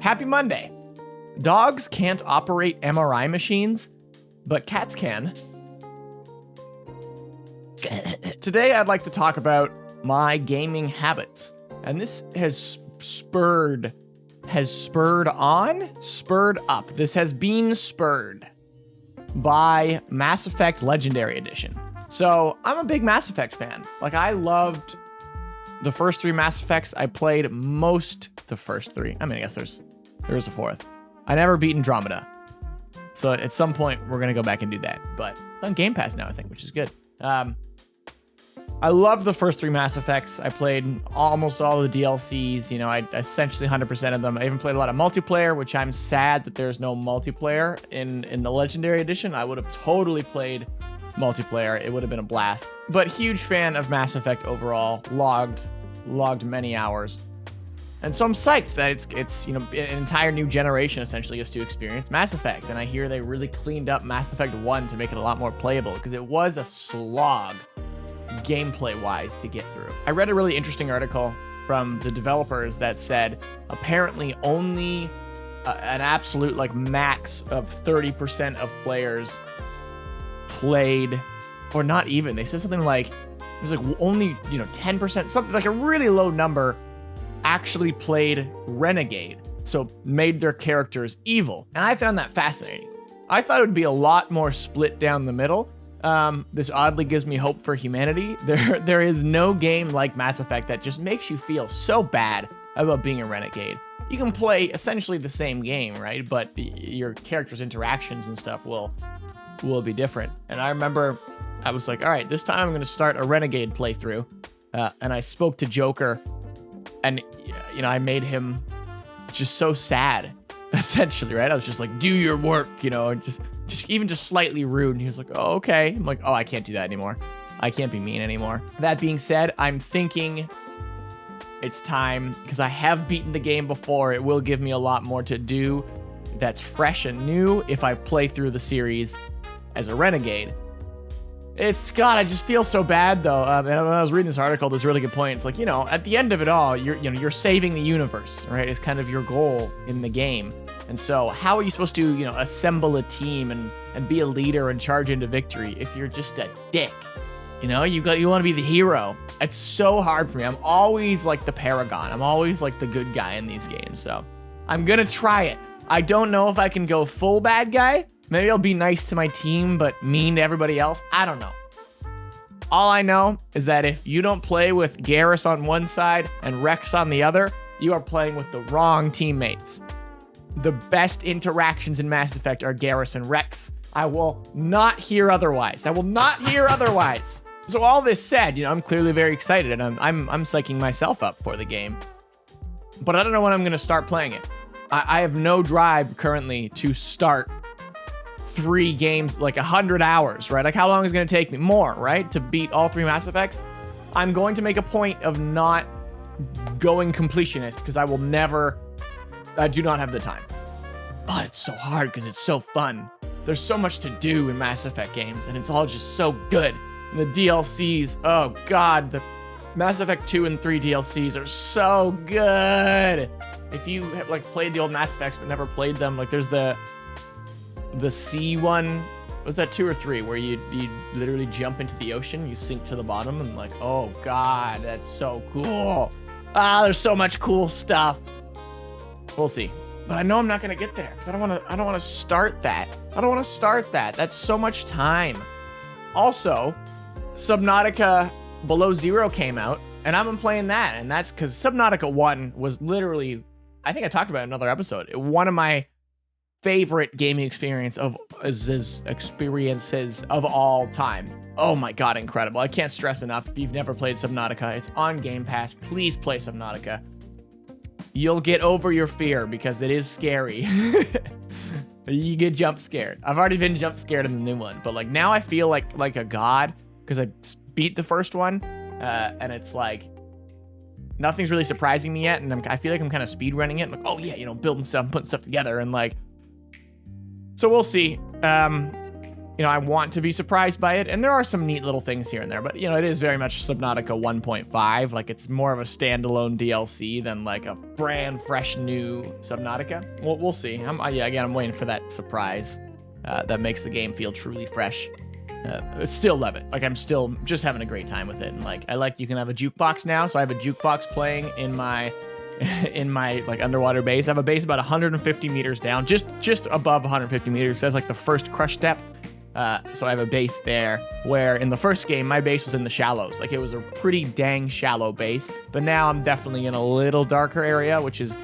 Happy Monday. Dogs can't operate MRI machines, but cats can. Today, I'd like to talk about my gaming habits. And this has spurred up. This has been spurred by Mass Effect Legendary Edition. So I'm a big Mass Effect fan. Like, I loved the first 3 Mass Effects. I played the first 3. I mean, I guess there is a 4th. I never beat Andromeda. So at some point, we're going to go back and do that. But it's on Game Pass now, I think, which is good. I loved the first 3 Mass Effects. I played almost all of the DLCs. You know, I essentially 100% of them. I even played a lot of multiplayer, which I'm sad that there's no multiplayer in the Legendary Edition. I would have totally played multiplayer. It would have been a blast. But huge fan of Mass Effect overall. Logged many hours. And so I'm psyched that it's an entire new generation essentially gets to experience Mass Effect. And I hear they really cleaned up Mass Effect 1 to make it a lot more playable, because it was a slog gameplay-wise to get through. I read a really interesting article from the developers that said apparently only an absolute max of 30% of players played, or not even. They said something like it was only 10%, something like a really low number actually played Renegade, so made their characters evil. And I found that fascinating. I thought it would be a lot more split down the middle. This oddly gives me hope for humanity. There is no game like Mass Effect that just makes you feel so bad about being a renegade. You can play essentially the same game, right? But your character's interactions and stuff will be different. And I remember I was like, all right, this time I'm going to start a renegade playthrough. And I spoke to Joker, and I made him just so sad, essentially, right? I was just like, do your work, just slightly rude. And he was like, oh, okay. I'm like, oh, I can't do that anymore. I can't be mean anymore. That being said, I'm thinking it's time, because I have beaten the game before. It will give me a lot more to do that's fresh and new if I play through the series as a renegade. I just feel so bad though. And when I was reading this article, there's a really good point. It's like, at the end of it all, you're saving the universe, right? It's kind of your goal in the game. And so how are you supposed to, assemble a team and be a leader and charge into victory if you're just a dick? You want to be the hero. It's so hard for me. I'm always like the paragon. I'm always like the good guy in these games. So I'm going to try it. I don't know if I can go full bad guy. Maybe I'll be nice to my team, but mean to everybody else. I don't know. All I know is that if you don't play with Garrus on one side and Rex on the other, you are playing with the wrong teammates. The best interactions in Mass Effect are Garrus and Rex. I will not hear otherwise. So all this said, I'm clearly very excited, and I'm psyching myself up for the game. But I don't know when I'm going to start playing it. I have no drive currently to start 3 games, 100 hours, right? Like, how long is it going to take me? More, right? To beat all 3 Mass Effects? I'm going to make a point of not going completionist, because I do not have the time. But it's so hard because it's so fun. There's so much to do in Mass Effect games, and it's all just so good. And the DLCs, oh god, the Mass Effect 2 and 3 DLCs are so good. If you have played the old Mass Effects but never played them, there's the sea one, was that 2 or 3, where you literally jump into the ocean, you sink to the bottom, and oh god, that's so cool. There's so much cool stuff. We'll see. But I know I'm not gonna get there, because I don't want to start that. That's so much time. Also, Subnautica Below Zero came out, and I've been playing that, and that's because Subnautica 1 was literally, I think I talked about it in another episode, one of my favorite gaming experiences of all time. Oh my god, incredible. I can't stress enough, if you've never played Subnautica, it's on Game Pass. Please play Subnautica. You'll get over your fear, because it is scary. You get jump scared. I've already been jump scared in the new one, but now I feel like a god, because I beat the first one, and it's nothing's really surprising me yet, and I feel like I'm kind of speed running it. Oh yeah, building stuff, putting stuff together, and so we'll see. you know, I want to be surprised by it, and there are some neat little things here and there, but, you know, it is very much Subnautica 1.5. Like, it's more of a standalone DLC than, like, a brand fresh new Subnautica. We'll see. I'm waiting for that surprise that makes the game feel truly fresh. Still love it. Like, I'm still just having a great time with it, and, like, you can have a jukebox now, so I have a jukebox playing in my like underwater base. I have a base about 150 meters down, just above 150 meters. That's like the first crush depth. So I have a base there, where in the first game, my base was in the shallows. Like, it was a pretty dang shallow base, but now I'm definitely in a little darker area, which is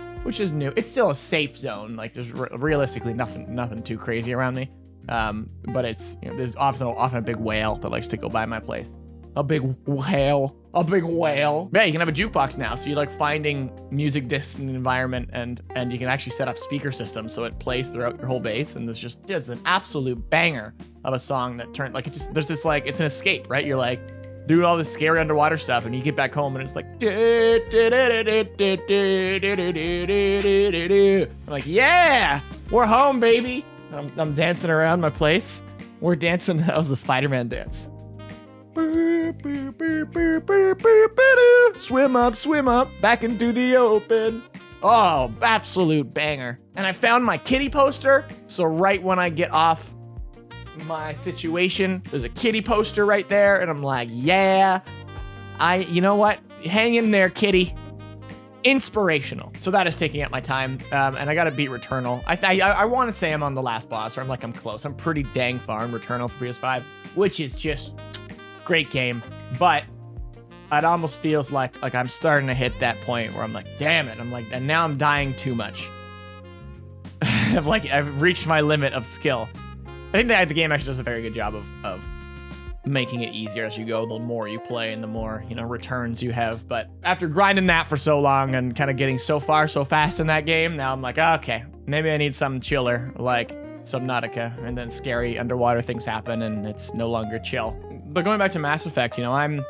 new. It's still a safe zone. Like, there's realistically nothing too crazy around me. But it's, you know, there's often a big whale that likes to go by my place. A big whale. Yeah, you can have a jukebox now, so you're like finding music discs in the environment, and you can actually set up speaker systems so it plays throughout your whole base, and there's just an absolute banger of a song that turned like there's this like it's an escape, right? You're like doing all this scary underwater stuff, and you get back home and it's like I'm like, yeah, we're home, baby. I'm dancing around my place. We're dancing. That was the Spider-Man dance. Swim up, back into the open. Oh, absolute banger. And I found my kitty poster, so right when I get off my situation, there's a kitty poster right there, and I'm like, yeah, you know what? Hang in there, kitty. Inspirational. So that is taking up my time, and I gotta beat Returnal. I want to say I'm on the last boss, or I'm close. I'm pretty dang far in Returnal for PS5, which is just great game, but it almost feels like I'm starting to hit that point where I'm like, damn it. And now I'm dying too much. I've reached my limit of skill. I think that the game actually does a very good job of making it easier as you go. The more you play and the more, you know, returns you have. But after grinding that for so long and kind of getting so far so fast in that game, now I'm like, okay, maybe I need something chiller like Subnautica, and then scary underwater things happen and it's no longer chill. But going back to Mass Effect, you know, I'm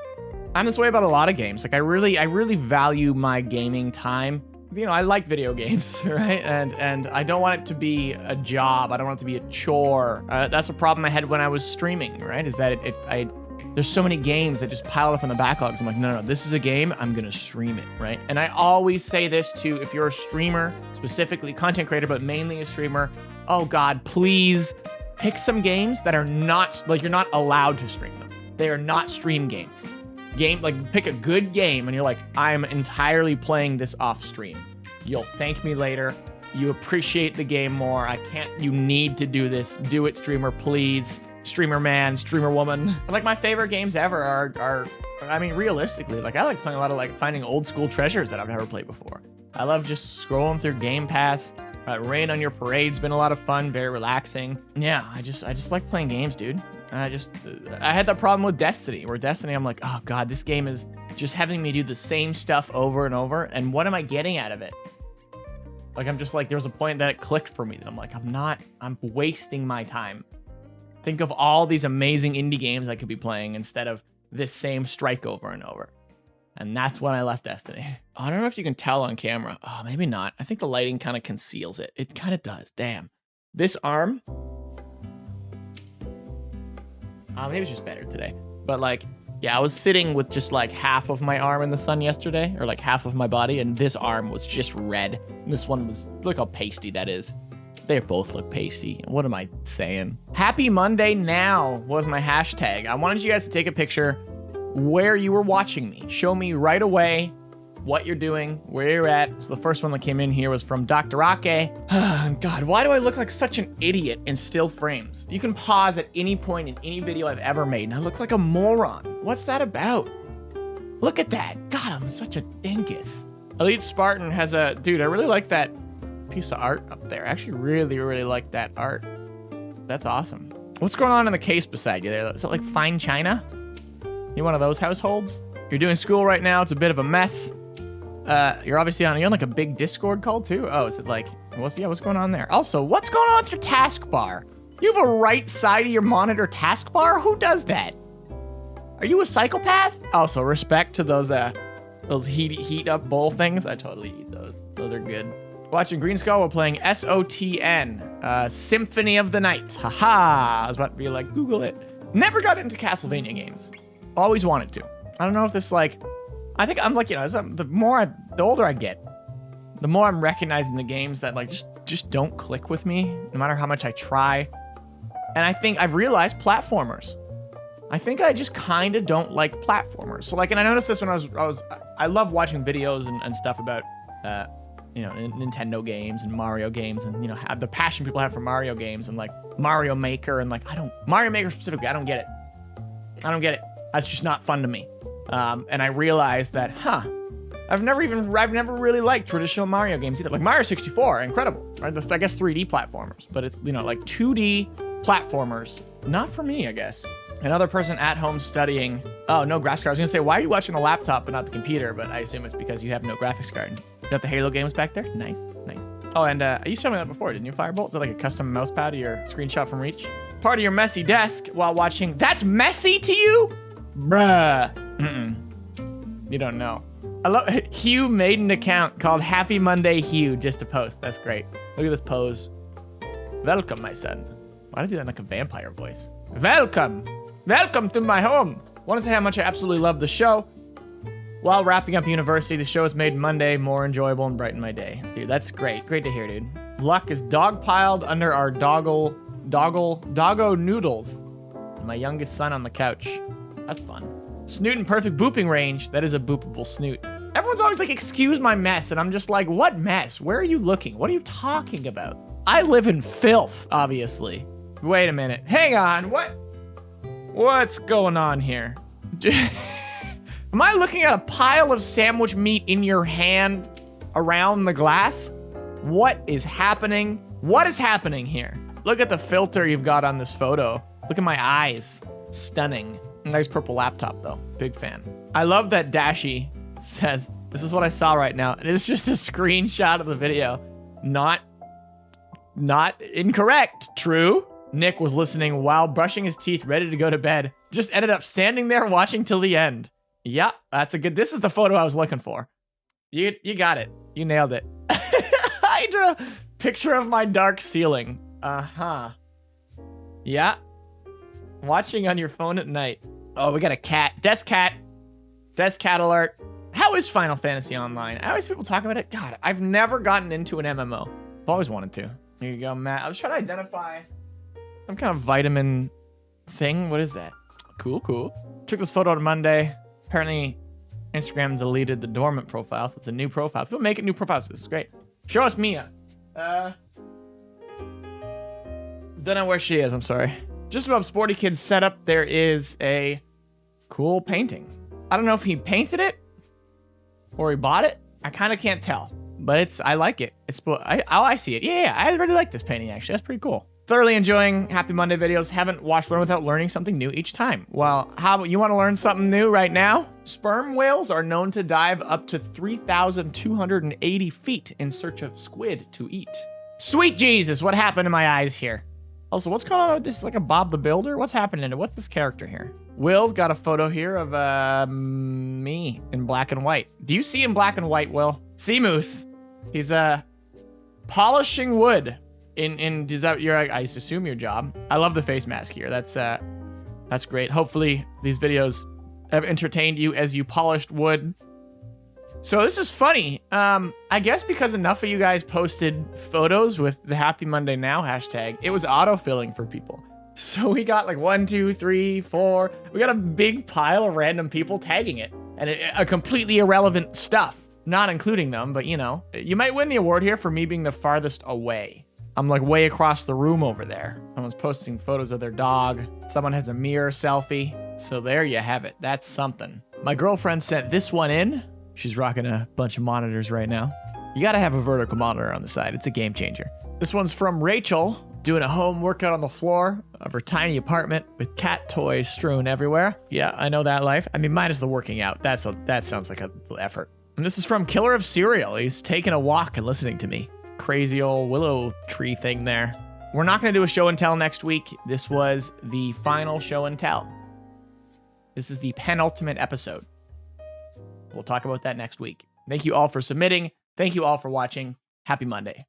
this way about a lot of games. Like, I really value my gaming time. You know, I like video games, right? And I don't want it to be a job. I don't want it to be a chore. That's a problem I had when I was streaming, right? Is that there's so many games that just pile up in the backlogs. I'm like, no, this is a game. I'm going to stream it, right? And I always say this too, if you're a streamer, specifically content creator, but mainly a streamer, oh God, please pick some games that are not, like, you're not allowed to stream them. They are not stream games. Pick a good game and you're like, I'm entirely playing this off stream. You'll thank me later. You appreciate the game more. You need to do this. Do it, streamer, please. Streamer man, streamer woman. Like, my favorite games ever are I mean, realistically, like, I like playing a lot of, like, finding old school treasures that I've never played before. I love just scrolling through Game Pass. Rain on Your Parade's been a lot of fun, very relaxing. Yeah, I just like playing games, dude. I had that problem with Destiny, where Destiny, I'm like, oh God, this game is just having me do the same stuff over and over, and what am I getting out of it? Like, I'm just like, there was a point that it clicked for me that I'm like, I'm wasting my time. Think of all these amazing indie games I could be playing instead of this same strike over and over. And that's when I left Destiny. I don't know if you can tell on camera. Oh, maybe not. I think the lighting kind of conceals it. It kind of does. Damn. This arm. Maybe it's just better today. But, like, yeah, I was sitting with just like half of my arm in the sun yesterday, or like half of my body, and this arm was just red. And this one was, look how pasty that is. They both look pasty. What am I saying? Happy Monday now was my hashtag. I wanted you guys to take a picture where you were watching me. Show me right away what you're doing, where you're at. So the first one that came in here was from Dr. Ake. God, why do I look like such an idiot in still frames? You can pause at any point in any video I've ever made, and I look like a moron. What's that about? Look at that. God, I'm such a dingus. Elite Spartan has a... Dude, I really like that piece of art up there. I actually really like that art. That's awesome. What's going on in the case beside you there? Is it like fine china? You one of those households? You're doing school right now. It's a bit of a mess. You're obviously you're on like a big Discord call too. Oh, is it like, what's going on there? Also, what's going on with your taskbar? You have a right side of your monitor taskbar? Who does that? Are you a psychopath? Also, respect to those heat up bowl things. I totally eat those. Those are good. Watching Greenskull while playing SOTN, Symphony of the Night. Haha. I was about to be like, Google it. Never got into Castlevania games. Always wanted to. I don't know if this like, I think I'm like, you know, the older I get, the more I'm recognizing the games that like just don't click with me, no matter how much I try. And I think I've realized platformers. I think I just kind of don't like platformers. So like, and I noticed this when I love watching videos and stuff about, you know, Nintendo games and Mario games, and you know, have the passion people have for Mario games and like Mario Maker and like Mario Maker specifically, I don't get it. That's just not fun to me. And I realized that, I've never really liked traditional Mario games either. Like Mario 64, incredible, right? I guess 3D platformers, but it's, you know, like 2D platformers, not for me, I guess. Another person at home studying. Oh, no graphics card. I was gonna say, why are you watching the laptop but not the computer? But I assume it's because you have no graphics card. You got the Halo games back there? Nice. Oh, and you showed me that before, didn't you, Firebolt? Is it like a custom mouse pad of your screenshot from Reach? Part of your messy desk while watching. That's messy to you? Bruh. You don't know. I love Hugh made an account called Happy Monday Hugh just to post. That's great. Look at this pose. Welcome, my son. Why did I do that in like a vampire voice? Welcome to my home. Want to say how much I absolutely love the show. While wrapping up university, the show has made Monday more enjoyable and brightened my day. Dude, that's great. Great to hear, dude. Luck is dog-piled under our doggo noodles. My youngest son on the couch. That's fun. Snoot in perfect booping range. That is a boopable snoot. Everyone's always like, excuse my mess. And I'm just like, what mess? Where are you looking? What are you talking about? I live in filth, obviously. Wait a minute. Hang on. What's going on here? Am I looking at a pile of sandwich meat in your hand around the glass? What is happening? What is happening here? Look at the filter you've got on this photo. Look at my eyes. Stunning. Nice purple laptop though. Big fan. I love that Dashi says, this is what I saw right now. And it's just a screenshot of the video. Not incorrect. True. Nick was listening while brushing his teeth, ready to go to bed. Just ended up standing there watching till the end. Yeah, that's a good, this is the photo I was looking for. You got it. You nailed it. Hydra, picture of my dark ceiling. Yeah. Watching on your phone at night. Oh, we got a cat. Desk cat alert. How is Final Fantasy Online? I always see people talk about it. God, I've never gotten into an MMO. I've always wanted to. Here you go, Matt. I was trying to identify some kind of vitamin thing. What is that? Cool. Took this photo on Monday. Apparently, Instagram deleted the dormant profile, so it's a new profile. People making new profiles. This is great. Show us Mia. Don't know where she is. I'm sorry. Just above Sporty Kid's setup, there is a cool painting. I don't know if he painted it or he bought it. I kind of can't tell, but I like it. I see it. Yeah, I really like this painting, actually. That's pretty cool. Thoroughly enjoying Happy Monday videos. Haven't watched one without learning something new each time. Well, how about you want to learn something new right now? Sperm whales are known to dive up to 3,280 feet in search of squid to eat. Sweet Jesus, what happened to my eyes here? Also, what's going on with this? Is like a Bob the Builder? What's happening? What's this character here? Will's got a photo here of me in black and white. Do you see in black and white, Will? Sea Moose. He's polishing wood. Is that I assume your job? I love the face mask here. That's great. Hopefully these videos have entertained you as you polished wood. So this is funny. I guess because enough of you guys posted photos with the Happy Monday Now hashtag, it was autofilling for people. So we got like 1, 2, 3, 4. We got a big pile of random people tagging it, and a completely irrelevant stuff, not including them. But you know, you might win the award here for me being the farthest away. I'm like way across the room over there. Someone's posting photos of their dog. Someone has a mirror selfie. So there you have it. That's something. My girlfriend sent this one in. She's rocking a bunch of monitors right now. You gotta have a vertical monitor on the side. It's a game changer. This one's from Rachel, doing a home workout on the floor of her tiny apartment with cat toys strewn everywhere. Yeah, I know that life. I mean, mine is the working out. That sounds like a effort. And this is from Killer of Cereal. He's taking a walk and listening to me. Crazy old willow tree thing there. We're not going to do a show and tell next week. This was the final show and tell. This is the penultimate episode. We'll talk about that next week. Thank you all for submitting. Thank you all for watching. Happy Monday.